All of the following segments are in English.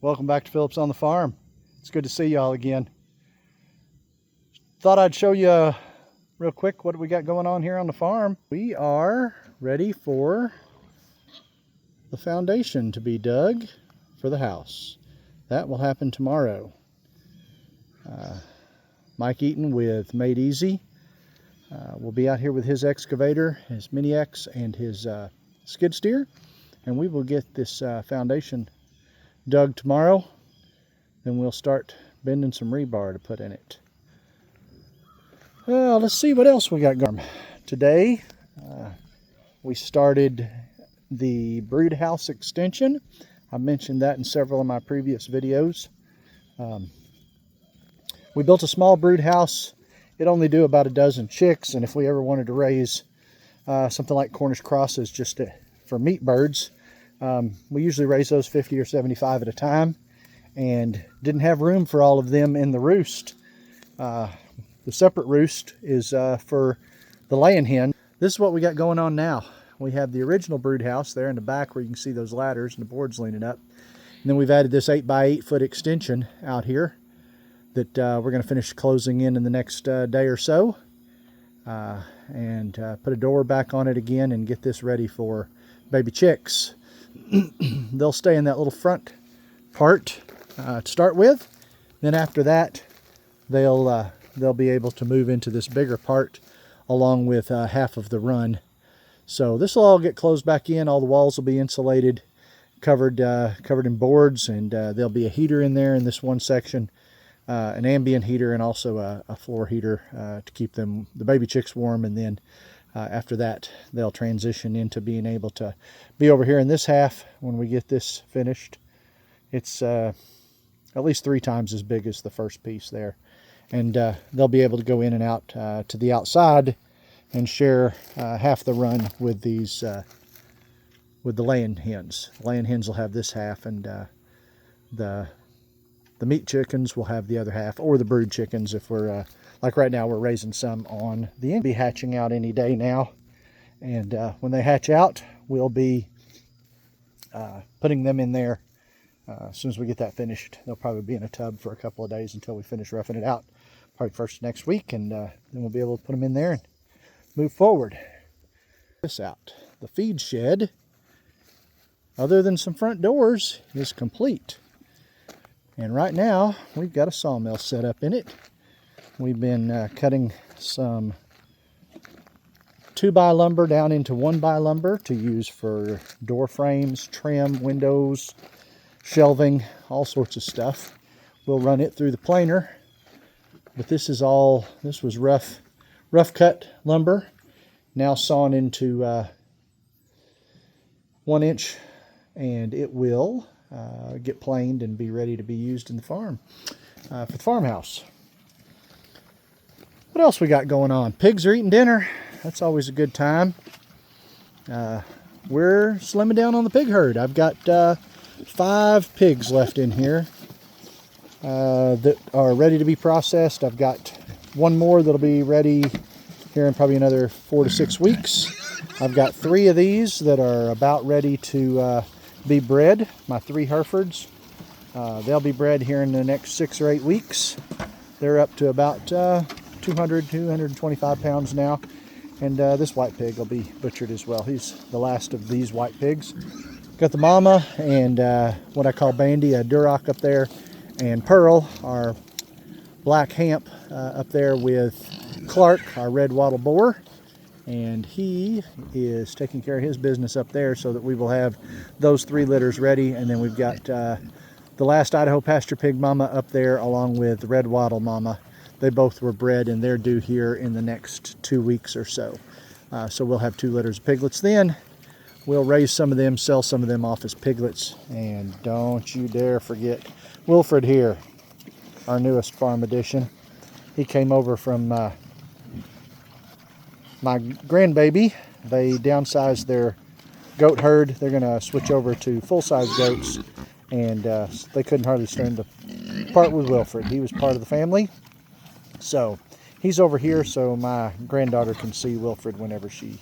Welcome back to Phillips on the Farm. It's good to see y'all again. Thought I'd show you real quick what we got going on here on the farm. We are ready for the foundation to be dug for the house. That will happen tomorrow. Mike Eaton with Made Easy will be out here with his excavator, his Mini X, and his skid steer, and we will get this foundation dug tomorrow. Then we'll start bending some rebar to put in it. Well, let's see what else we got going. Today we started the brood house extension. I mentioned that in several of my previous videos. We built a small brood house. It only do about a dozen chicks, and if we ever wanted to raise something like Cornish crosses just for meat birds, we usually raise those 50 or 75 at a time, and didn't have room for all of them in the roost. The separate roost is for the laying hen. This is what we got going on now. We have the original brood house there in the back where you can see those ladders and the boards leaning up. And then we've added this 8x8 foot extension out here that we're going to finish closing in the next day or so. And put a door back on it again and get this ready for baby chicks. They'll stay in that little front part to start with. Then after that, they'll be able to move into this bigger part along with half of the run. So this will all get closed back in. All the walls will be insulated, covered in boards, and there'll be a heater in there in this one section, an ambient heater, and also a floor heater to keep the baby chicks warm. And then after that, they'll transition into being able to be over here in this half when we get this finished. It's at least 3 times as big as the first piece there. And they'll be able to go in and out to the outside and share half the run with these with the laying hens. The laying hens will have this half, and the meat chickens will have the other half, or the brood chickens if we're like right now we're raising some on the end. Be hatching out any day now, and when they hatch out, we'll be putting them in there. As soon as we get that finished, they'll probably be in a tub for a couple of days until we finish roughing it out. Probably first next week, and then we'll be able to put them in there and move forward. This out. The feed shed, other than some front doors, is complete. And right now, we've got a sawmill set up in it. We've been cutting some 2x lumber down into 1x lumber to use for door frames, trim, windows, shelving, all sorts of stuff. We'll run it through the planer, but this was rough cut lumber, now sawn into 1 inch, and it will get planed and be ready to be used in the farm for the farmhouse. What else we got going on? Pigs are eating dinner. That's always a good time. We're slimming down on the pig herd. I've got 5 pigs left in here that are ready to be processed. I've got 1 more that'll be ready here in probably another 4 to 6 weeks. I've got 3 of these that are about ready to be bred, my 3 Herefords. They'll be bred here in the next 6 or 8 weeks. They're up to about 225 pounds now. And this white pig will be butchered as well. He's the last of these white pigs. Got the mama and what I call Bandy, a Duroc up there, and Pearl, our black hamp, up there with Clark, our red wattle boar. And he is taking care of his business up there so that we will have those 3 litters ready. And then we've got the last Idaho pasture pig mama up there along with the red wattle mama. They both were bred and they're due here in the next 2 weeks or so. So we'll have 2 litters of piglets then. We'll raise some of them, sell some of them off as piglets. And don't you dare forget Wilfred here, our newest farm addition. He came over from my grandbaby. They downsized their goat herd. They're going to switch over to full-size goats. And they couldn't hardly stand to part with Wilfred. He was part of the family. So he's over here so my granddaughter can see Wilfred whenever she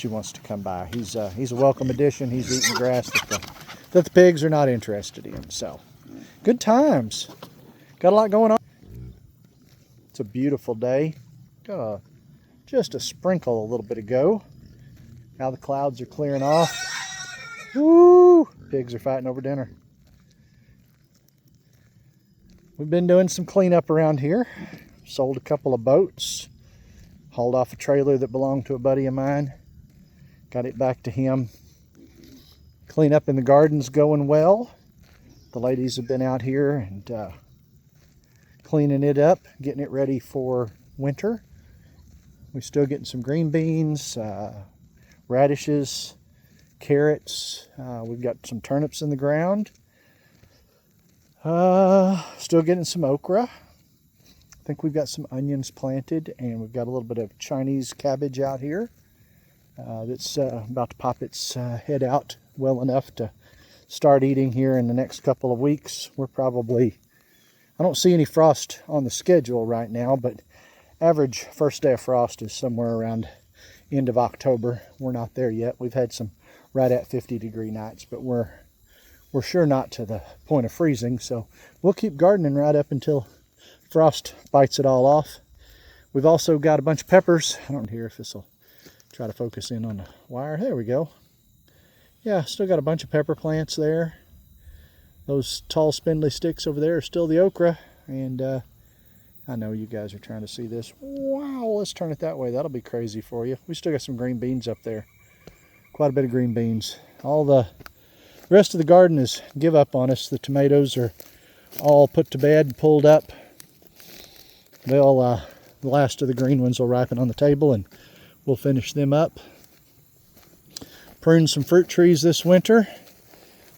wants to come by. He's a welcome addition. He's eating grass that the pigs are not interested in. So Good times. Got a lot going on. It's a beautiful day. Got just a sprinkle a little bit ago. Now the clouds are clearing off. Woo! Pigs are fighting over dinner. We've been doing some cleanup around here. Sold a couple of boats. Hauled off a trailer that belonged to a buddy of mine. Got it back to him. Cleanup in the garden's going well. The ladies have been out here and cleaning it up, getting it ready for winter. We're still getting some green beans, radishes, carrots. We've got some turnips in the ground. Still getting some okra. I think we've got some onions planted, and we've got a little bit of Chinese cabbage out here that's about to pop its head out well enough to start eating here in the next couple of weeks. We're probably, I don't see any frost on the schedule right now, but average first day of frost is somewhere around end of October. We're not there yet. We've had some right at 50-degree nights, but we're sure not to the point of freezing, so we'll keep gardening right up until frost bites it all off. We've also got a bunch of peppers. I don't hear if this will try to focus in on the wire. There we go. Yeah, still got a bunch of pepper plants there. Those tall spindly sticks over there are still the okra, and I know you guys are trying to see this. Wow, let's turn it that way. That'll be crazy for you. We still got some green beans up there. Quite a bit of green beans. All the rest of the garden is give up on us. The tomatoes are all put to bed and pulled up. They'll, the last of the green ones will ripen on the table, and we'll finish them up. Pruned some fruit trees this winter.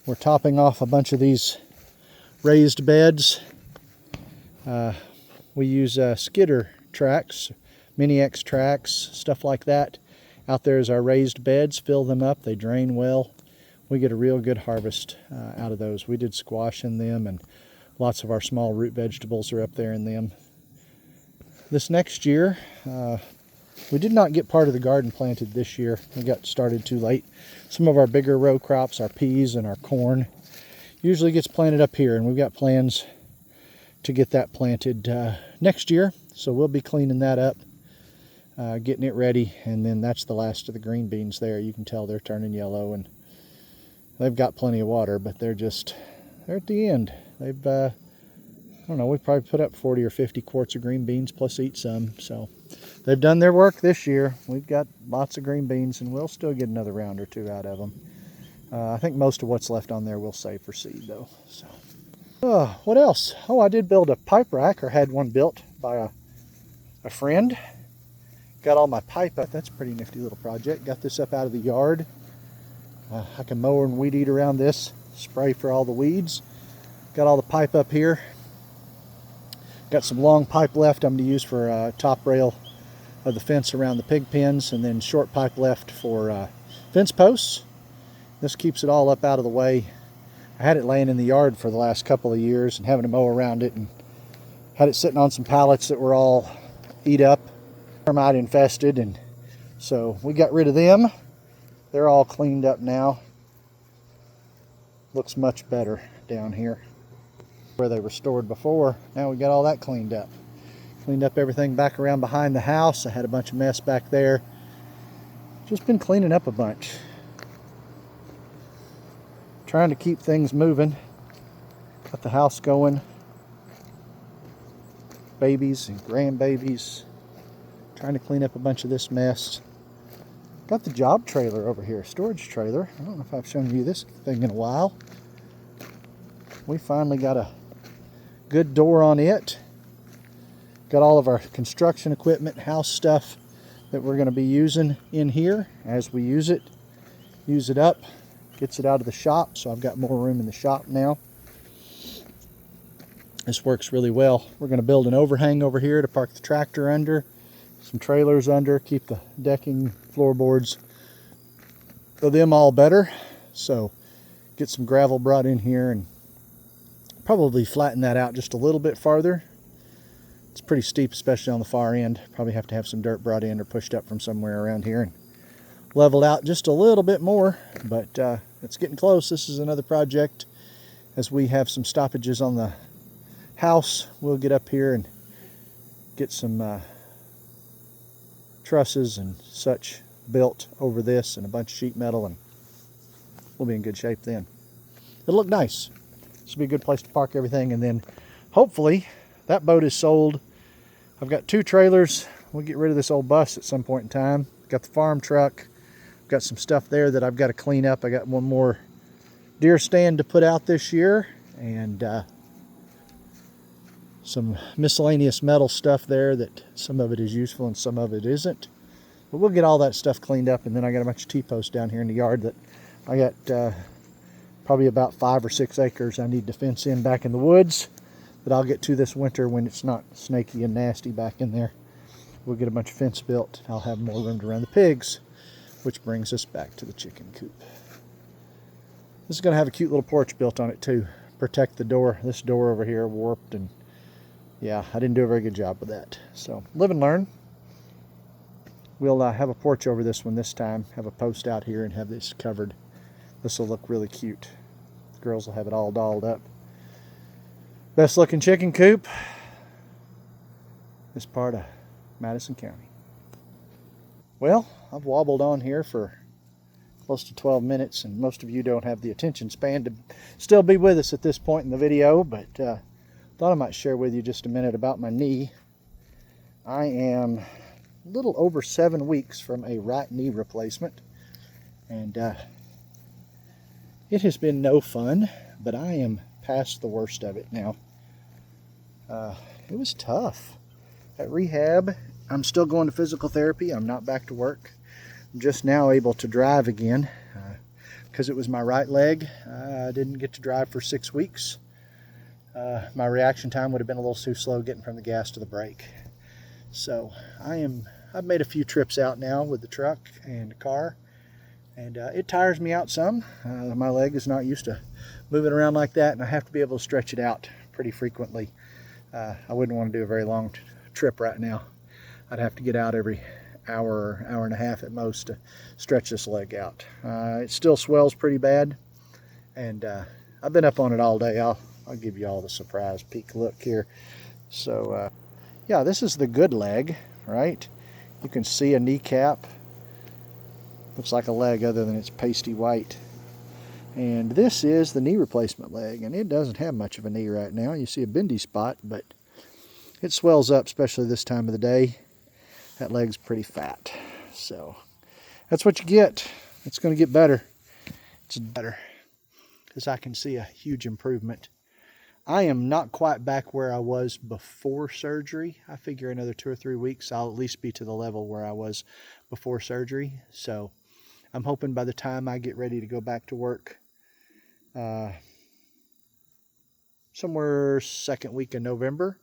We're topping off a bunch of these raised beds. We use skidder tracks, Mini-X tracks, stuff like that. Out there is our raised beds. Fill them up. They drain well. We get a real good harvest out of those. We did squash in them, and lots of our small root vegetables are up there in them. This next year, we did not get part of the garden planted this year. We got started too late. Some of our bigger row crops, our peas and our corn, usually gets planted up here, and we've got plans to get that planted next year. So we'll be cleaning that up, getting it ready, and then that's the last of the green beans there. You can tell they're turning yellow, and they've got plenty of water, but they're at the end. They've I don't know, we probably put up 40 or 50 quarts of green beans plus eat some. So they've done their work this year. We've got lots of green beans, and we'll still get another round or two out of them. I think most of what's left on there we'll save for seed though. So what else? Oh, I did build a pipe rack, or had one built by a friend. Got all my pipe up. That's a pretty nifty little project. Got this up out of the yard. I can mow and weed eat around this, spray for all the weeds. Got all the pipe up here. Got some long pipe left I'm going to use for top rail of the fence around the pig pens, and then short pipe left for fence posts. This keeps it all up out of the way. I had it laying in the yard for the last couple of years and having to mow around it, and had it sitting on some pallets that were all eat up, termite infested, and so we got rid of them. They're all cleaned up now. Looks much better down here where they were stored before. Now we got all that cleaned up. Cleaned up everything back around behind the house. I had a bunch of mess back there. Just been cleaning up a bunch. Trying to keep things moving. Got the house going. Babies and grandbabies. Trying to clean up a bunch of this mess. Got the job trailer over here, storage trailer. I don't know if I've shown you this thing in a while. We finally got a good door on it. Got all of our construction equipment, house stuff that we're going to be using in here as we use it up, gets it out of the shop. So I've got more room in the shop now. This works really well. We're going to build an overhang over here to park the tractor under, some trailers under, keep the decking, floorboards of them all better. So get some gravel brought in here and probably flatten that out just a little bit farther. It's pretty steep, especially on the far end. Probably have to have some dirt brought in or pushed up from somewhere around here and leveled out just a little bit more, but it's getting close. This is another project as we have some stoppages on the house, we'll get up here and get some trusses and such built over this and a bunch of sheet metal, and we'll be in good shape then. It'll look nice. This will be a good place to park everything, and then hopefully that boat is sold. I've got 2 trailers. We'll get rid of this old bus at some point in time. Got the farm truck. Got some stuff there that I've got to clean up. I got one more deer stand to put out this year, and some miscellaneous metal stuff there that some of it is useful and some of it isn't. But we'll get all that stuff cleaned up, and then I got a bunch of T-posts down here in the yard that I got probably about 5 or 6 acres I need to fence in back in the woods that I'll get to this winter when it's not snaky and nasty back in there. We'll get a bunch of fence built. I'll have more room to run the pigs, which brings us back to the chicken coop. This is going to have a cute little porch built on it too. Protect the door. This door over here warped, and yeah, I didn't do a very good job with that. So live and learn. We'll have a porch over this one this time. Have a post out here and have this covered. This will look really cute. The girls will have it all dolled up. Best looking chicken coop. This part of Madison County. Well, I've wobbled on here for close to 12 minutes, and most of you don't have the attention span to still be with us at this point in the video, but thought I might share with you just a minute about my knee. I am a little over 7 weeks from a right knee replacement, and it has been no fun, but I am past the worst of it now. It was tough. At rehab, I'm still going to physical therapy. I'm not back to work. I'm just now able to drive again because it was my right leg. I didn't get to drive for 6 weeks. My reaction time would have been a little too slow getting from the gas to the brake. So I've made a few trips out now with the truck and the car, and it tires me out some. My leg is not used to moving around like that, and I have to be able to stretch it out pretty frequently. I wouldn't want to do a very long trip right now. I'd have to get out every hour, hour and a half at most to stretch this leg out. It still swells pretty bad, and I've been up on it all day. I'll give you all the surprise peek look here. So yeah, this is the good leg, right? You can see a kneecap. Looks like a leg other than it's pasty white. And this is the knee replacement leg, and it doesn't have much of a knee right now. You see a bendy spot, but it swells up, especially this time of the day. That leg's pretty fat. So that's what you get. It's going to get better. It's better because I can see a huge improvement. I am not quite back where I was before surgery. I figure another 2 or 3 weeks, I'll at least be to the level where I was before surgery. So I'm hoping by the time I get ready to go back to work, somewhere second week in November,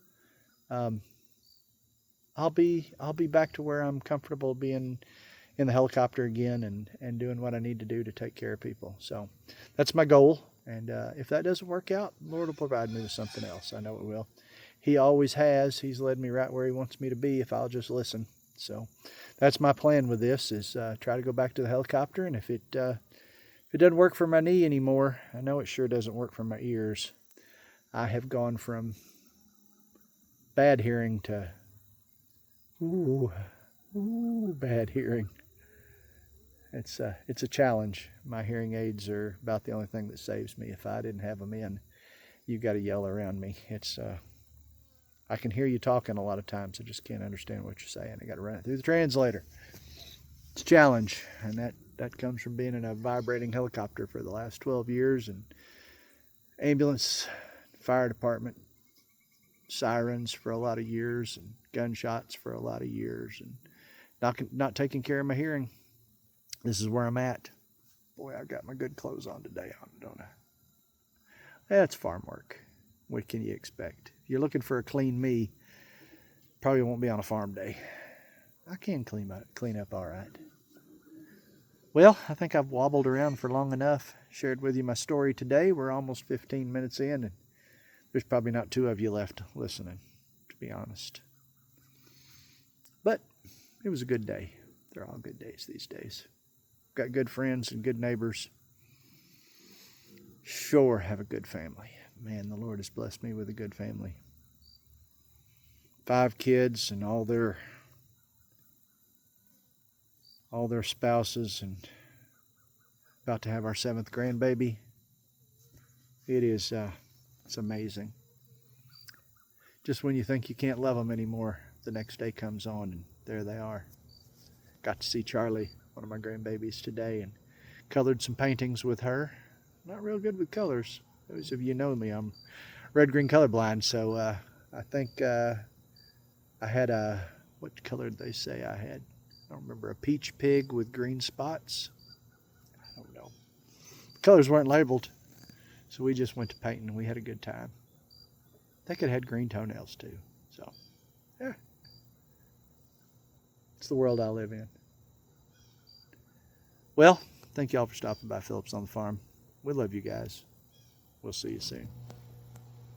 I'll be back to where I'm comfortable being in the helicopter again and doing what I need to do to take care of people. So that's my goal. And if that doesn't work out, Lord will provide me with something else. I know it will. He always has. He's led me right where he wants me to be if I'll just listen. So that's my plan with this, is try to go back to the helicopter. And if it doesn't work for my knee anymore, I know it sure doesn't work for my ears. I have gone from bad hearing to bad hearing. It's a challenge. My hearing aids are about the only thing that saves me. If I didn't have them in, you got to yell around me. It's I can hear you talking a lot of times. I just can't understand what you're saying. I got to run it through the translator. It's a challenge, and that comes from being in a vibrating helicopter for the last 12 years, and ambulance, fire department, sirens for a lot of years, and gunshots for a lot of years, and not taking care of my hearing. This is where I'm at. Boy, I got my good clothes on today, don't I? That's farm work. What can you expect? If you're looking for a clean me, probably won't be on a farm day. I can clean up all right. Well, I think I've wobbled around for long enough. Shared with you my story today. We're almost 15 minutes in, and there's probably not 2 of you left listening, to be honest. But it was a good day. They're all good days these days. Got good friends and good neighbors. sure have a good family. Man, the Lord has blessed me with a good family. 5 kids and all their spouses, and about to have our 7th grandbaby. It is it's amazing. Just when you think you can't love them anymore, the next day comes on and there they are. Got to see Charlie, one of my grandbabies, today, and colored some paintings with her. Not real good with colors. Those of you know me, I'm red-green colorblind, so I think I had what color did they say I had? I don't remember, a peach pig with green spots. I don't know. The colors weren't labeled, so we just went to painting and we had a good time. They could have had green toenails too. So, yeah. It's the world I live in. Well, thank y'all for stopping by Phillips on the Farm. We love you guys. We'll see you soon.